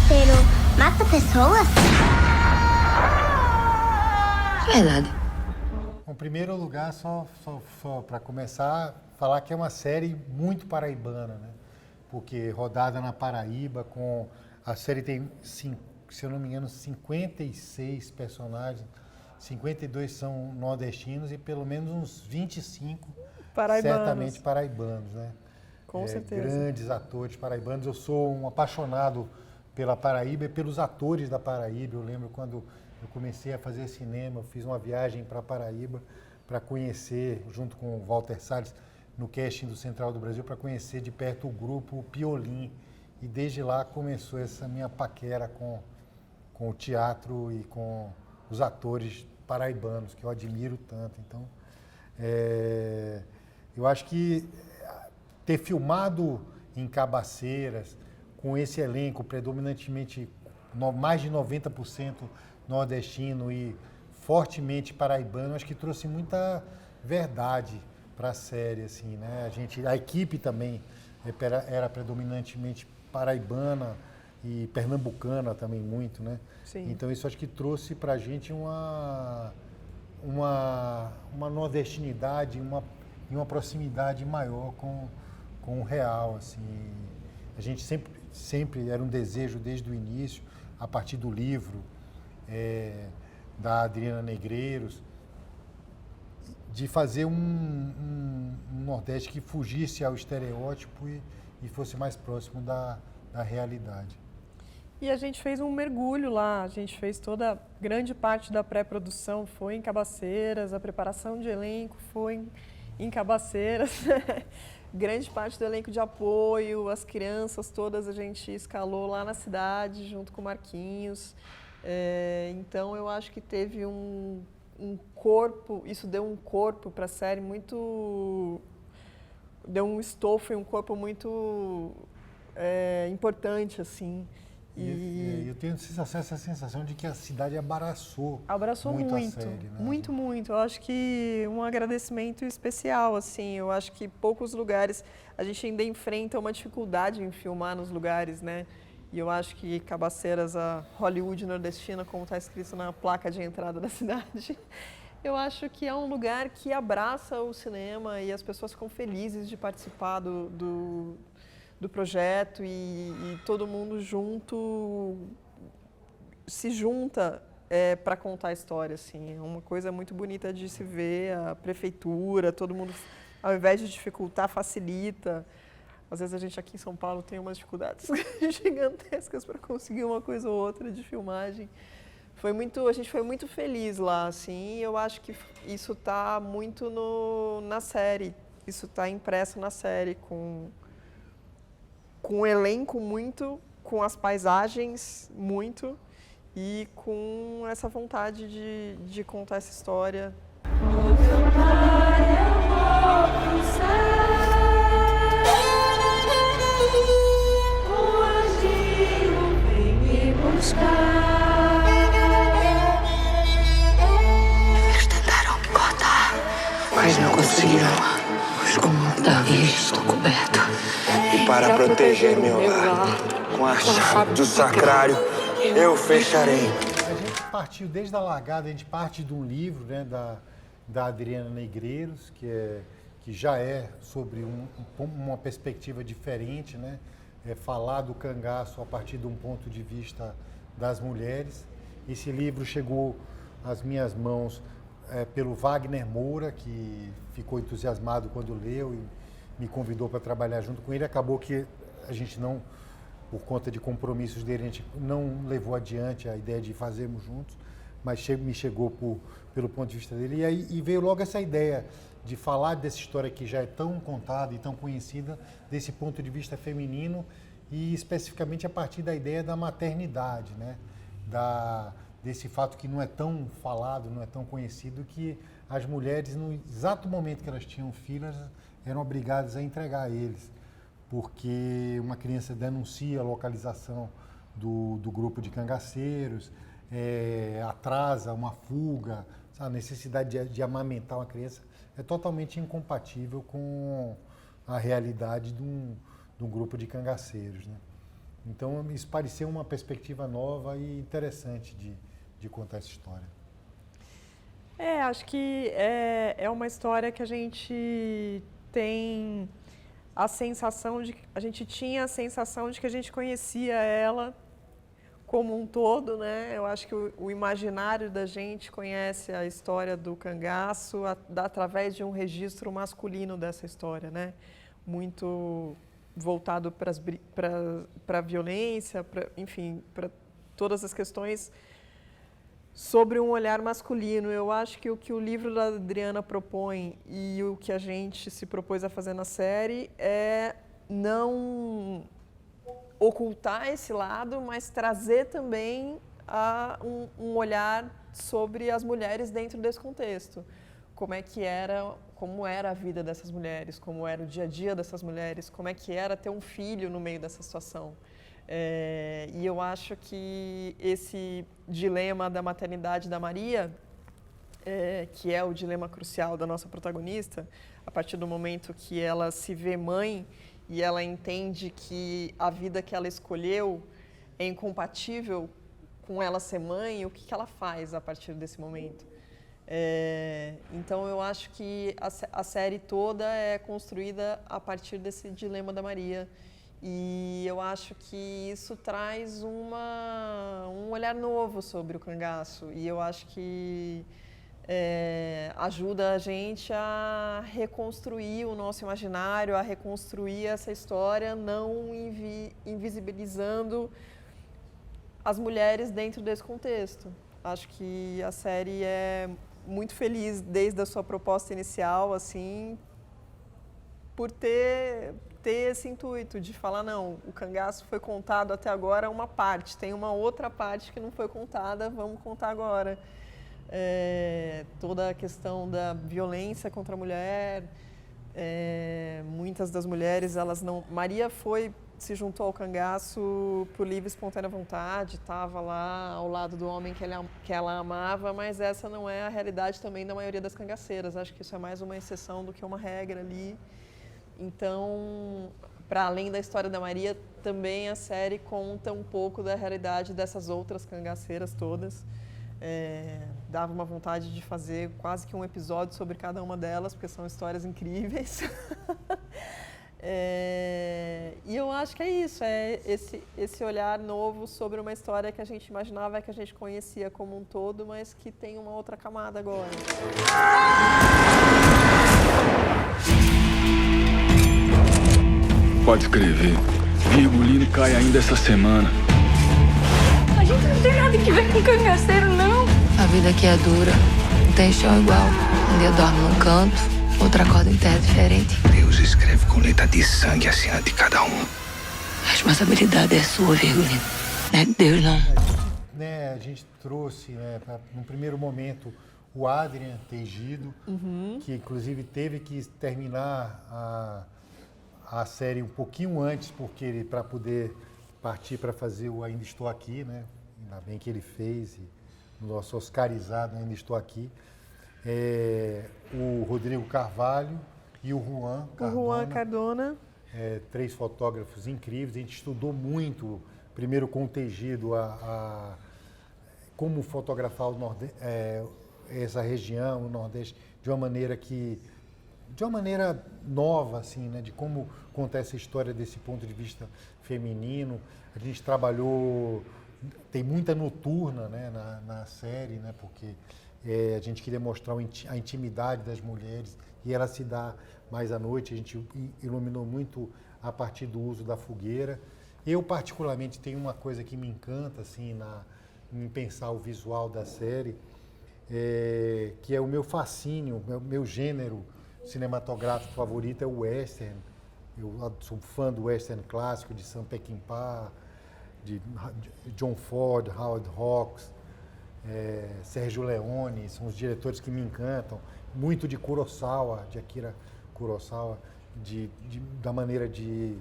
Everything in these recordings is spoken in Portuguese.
cangaceiro mata pessoas? Verdade. Em primeiro lugar, só para começar, falar que é uma série muito paraibana, né? Porque rodada na Paraíba, a série tem, se eu não me engano, 56 personagens, 52 são nordestinos e pelo menos uns 25 certamente paraibanos, né? Com certeza. Grandes atores paraibanos. Eu sou um apaixonado pela Paraíba e pelos atores da Paraíba. Eu lembro quando eu comecei a fazer cinema, eu fiz uma viagem para a Paraíba para conhecer, junto com o Walter Salles, no casting do Central do Brasil, para conhecer de perto o grupo Piolim. E desde lá começou essa minha paquera com o teatro e com os atores paraibanos, que eu admiro tanto. Então, eu acho que ter filmado em Cabaceiras, com esse elenco predominantemente mais de 90% nordestino e fortemente paraibano, acho que trouxe muita verdade para a série, assim, né? A equipe também era predominantemente paraibana e pernambucana também muito, né? Sim. Então isso acho que trouxe para a gente uma nordestinidade, uma proximidade maior com o real, assim. A gente sempre era um desejo desde o início, a partir do livro da Adriana Negreiros, de fazer um Nordeste que fugisse ao estereótipo e fosse mais próximo da realidade. E a gente fez um mergulho lá, a gente fez grande parte da pré-produção foi em Cabaceiras, a preparação de elenco foi em Cabaceiras, grande parte do elenco de apoio, as crianças todas a gente escalou lá na cidade, junto com o Marquinhos. Então eu acho que teve um corpo, isso deu um corpo para a série muito, deu um estofo e um corpo muito importante, assim. E eu tenho essa sensação de que a cidade abraçou muito a série, né? Muito. Eu acho que um agradecimento especial, assim. Eu acho que poucos lugares, a gente ainda enfrenta uma dificuldade em filmar nos lugares, né? E eu acho que Cabaceiras, a Hollywood nordestina, como está escrito na placa de entrada da cidade, eu acho que é um lugar que abraça o cinema e as pessoas ficam felizes de participar do projeto e todo mundo junto se junta para contar a história, assim. É uma coisa muito bonita de se ver, a prefeitura, todo mundo, ao invés de dificultar, facilita. Às vezes a gente aqui em São Paulo tem umas dificuldades gigantescas para conseguir uma coisa ou outra de filmagem. A gente foi muito feliz lá, assim, e eu acho que isso está muito na série, isso está impresso na série, com o elenco muito, com as paisagens muito, e com essa vontade de contar essa história. Eles tentaram me cortar, mas não conseguiram. Pois como Davi, estou coberto. E para proteger meu lar, com a chave do sacrário, eu fecharei. A gente partiu desde a largada, a gente parte de um livro, né, da Adriana Negreiros, que já é sobre uma perspectiva diferente, né? Falar do cangaço a partir de um ponto de vista das mulheres. Esse livro chegou às minhas mãos pelo Wagner Moura, que ficou entusiasmado quando leu e me convidou para trabalhar junto com ele. Acabou que a gente não, por conta de compromissos dele, a gente não levou adiante a ideia de fazermos juntos, mas me chegou pelo ponto de vista dele. E veio logo essa ideia de falar dessa história que já é tão contada e tão conhecida, desse ponto de vista feminino e especificamente a partir da ideia da maternidade, né? Desse fato que não é tão falado, não é tão conhecido, que as mulheres, no exato momento que elas tinham filhos, eram obrigadas a entregar a eles, porque uma criança denuncia a localização do grupo de cangaceiros, atrasa uma fuga, a necessidade de amamentar uma criança é totalmente incompatível com a realidade de um grupo de cangaceiros, né? Então, isso pareceu uma perspectiva nova e interessante de contar essa história. Acho que é uma história que a gente tem a sensação de... A gente tinha a sensação de que a gente conhecia ela como um todo, né? Eu acho que o imaginário da gente conhece a história do cangaço através de um registro masculino dessa história, né? Muito voltado para a violência, enfim, para todas as questões sobre um olhar masculino. Eu acho que o que o livro da Adriana propõe e o que a gente se propôs a fazer na série é não ocultar esse lado, mas trazer também um olhar sobre as mulheres dentro desse contexto. Como era a vida dessas mulheres, como era o dia a dia dessas mulheres, como é que era ter um filho no meio dessa situação. E eu acho que esse dilema da maternidade da Maria, que é o dilema crucial da nossa protagonista, a partir do momento que ela se vê mãe e ela entende que a vida que ela escolheu é incompatível com ela ser mãe, o que ela faz a partir desse momento? Então, eu acho que a série toda é construída a partir desse dilema da Maria. E eu acho que isso traz um olhar novo sobre o cangaço. E eu acho que ajuda a gente a reconstruir o nosso imaginário, a reconstruir essa história, não invisibilizando as mulheres dentro desse contexto. Acho que a série é muito feliz desde a sua proposta inicial, assim, por ter esse intuito de falar, não, o cangaço foi contado até agora uma parte, tem uma outra parte que não foi contada, vamos contar agora. Toda a questão da violência contra a mulher, muitas das mulheres, elas não... Maria se juntou ao cangaço por livre e espontânea vontade, estava lá ao lado do homem que ela amava, mas essa não é a realidade também da maioria das cangaceiras. Acho que isso é mais uma exceção do que uma regra ali. Então, para além da história da Maria, também a série conta um pouco da realidade dessas outras cangaceiras todas. Dava uma vontade de fazer quase que um episódio sobre cada uma delas, porque são histórias incríveis. E eu acho que é isso, esse olhar novo sobre uma história que a gente imaginava, que a gente conhecia como um todo, mas que tem uma outra camada agora. Pode escrever. Virgulino cai ainda essa semana. A gente não tem nada que ver com cangaceiro, não. A vida aqui é dura, não tem chão igual. Um dia dorme num canto, outro acorda em terra diferente. Deus escreve com letra de sangue a cena de cada um. A responsabilidade é sua, Virgulino. Não é de Deus, não. A gente trouxe, num primeiro momento, o Adrian Tegido, que inclusive teve que terminar a série um pouquinho antes, porque para poder partir para fazer o Ainda Estou Aqui, né? Ainda bem que ele fez, e no nosso oscarizado Ainda Estou Aqui. O Rodrigo Carvalho e o Juan Cardona. 3 fotógrafos incríveis. A gente estudou muito, primeiro com o Tegido, como fotografar essa região, o Nordeste, de uma maneira nova, assim, né, de como contar essa história desse ponto de vista feminino. A gente trabalhou, tem muita noturna, né, na série, né, porque a gente queria mostrar a intimidade das mulheres e ela se dá mais à noite. A gente iluminou muito a partir do uso da fogueira. Eu, particularmente, tenho uma coisa que me encanta, assim, em pensar o visual da série, que é o meu fascínio, meu gênero cinematográfico favorito é o western. Eu sou fã do western clássico, de Sam Peckinpah, de John Ford, Howard Hawks, Sérgio Leone, são os diretores que me encantam. Muito de Kurosawa, de Akira Kurosawa, da maneira de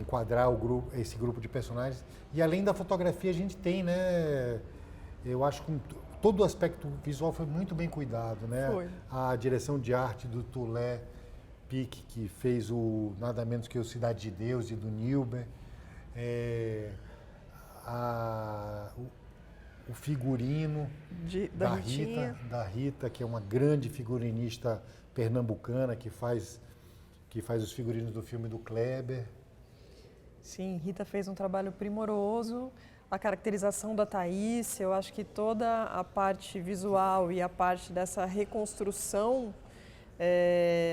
enquadrar esse grupo de personagens. E além da fotografia, a gente tem, né? Eu acho que todo o aspecto visual foi muito bem cuidado, né? Foi. A direção de arte do Tulé Pique, que fez nada menos que o Cidade de Deus, e do Nilber. o figurino da Rita, que é uma grande figurinista pernambucana que faz os figurinos do filme do Kleber. Sim, Rita fez um trabalho primoroso. A caracterização da Thaís, eu acho que toda a parte visual e a parte dessa reconstrução,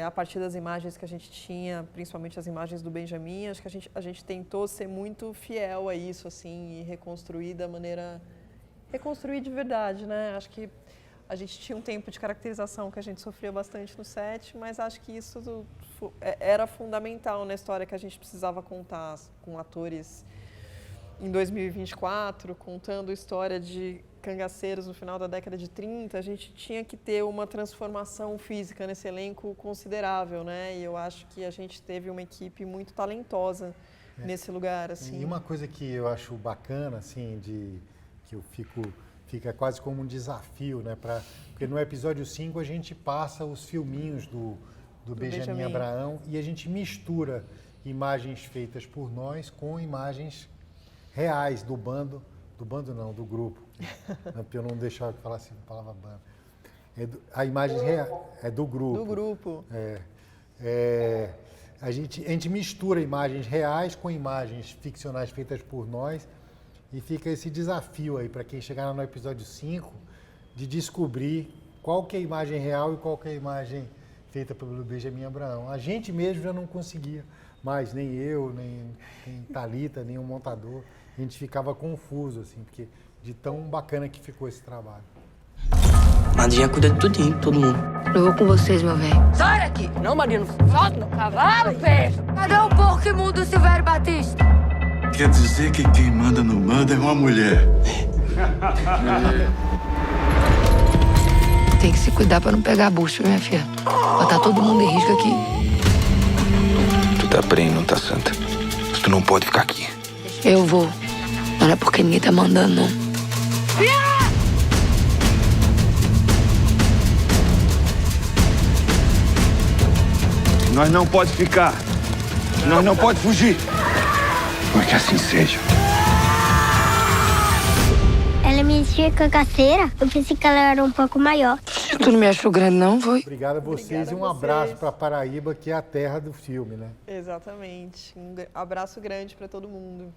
a partir das imagens que a gente tinha, principalmente as imagens do Benjamin, acho que a gente tentou ser muito fiel a isso, assim, e reconstruir da maneira... Reconstruir de verdade, né? Acho que a gente tinha um tempo de caracterização que a gente sofria bastante no set, mas acho que isso era fundamental na história que a gente precisava contar com atores em 2024, contando a história de cangaceiros no final da década de 30, a gente tinha que ter uma transformação física nesse elenco considerável, né? E eu acho que a gente teve uma equipe muito talentosa nesse lugar, assim. E uma coisa que eu acho bacana, assim, que eu fica quase como um desafio, né? Porque no episódio 5 a gente passa os filminhos do Benjamin Abraão e a gente mistura imagens feitas por nós com imagens reais do grupo. Para eu não deixar de falar assim, a palavra bando. A imagem é do grupo. Do grupo. A gente mistura imagens reais com imagens ficcionais feitas por nós e fica esse desafio aí para quem chegar no episódio 5 de descobrir qual que é a imagem real e qual que é a imagem feita pelo Benjamin Abraão. A gente mesmo já não conseguia mais, nem eu, nem Thalita, nem o montador. A gente ficava confuso, assim, porque de tão bacana que ficou esse trabalho. Madrinha cuida de tudinho, todo mundo. Eu vou com vocês, meu velho. Sai daqui! Não, Maria, não solta no cavalo, peixe! Cadê o porco imundo do Silvério Batista? Quer dizer que quem manda no manda é uma mulher. Tem que se cuidar pra não pegar bucho, minha filha. Botar todo mundo em risco aqui. Tu tá bem, não tá, Santa? Tu não pode ficar aqui. Eu vou. Não é porque ninguém tá mandando, não. Nós não pode ficar. Nós não pode fugir. Mas que assim seja. Ela me dizia cangaceira. Eu pensei que ela era um pouco maior. Tu não me achou grande, não, foi? Obrigado a vocês Obrigada e um a abraço vocês. para Paraíba, que é a terra do filme, né? Exatamente. Um abraço grande para todo mundo.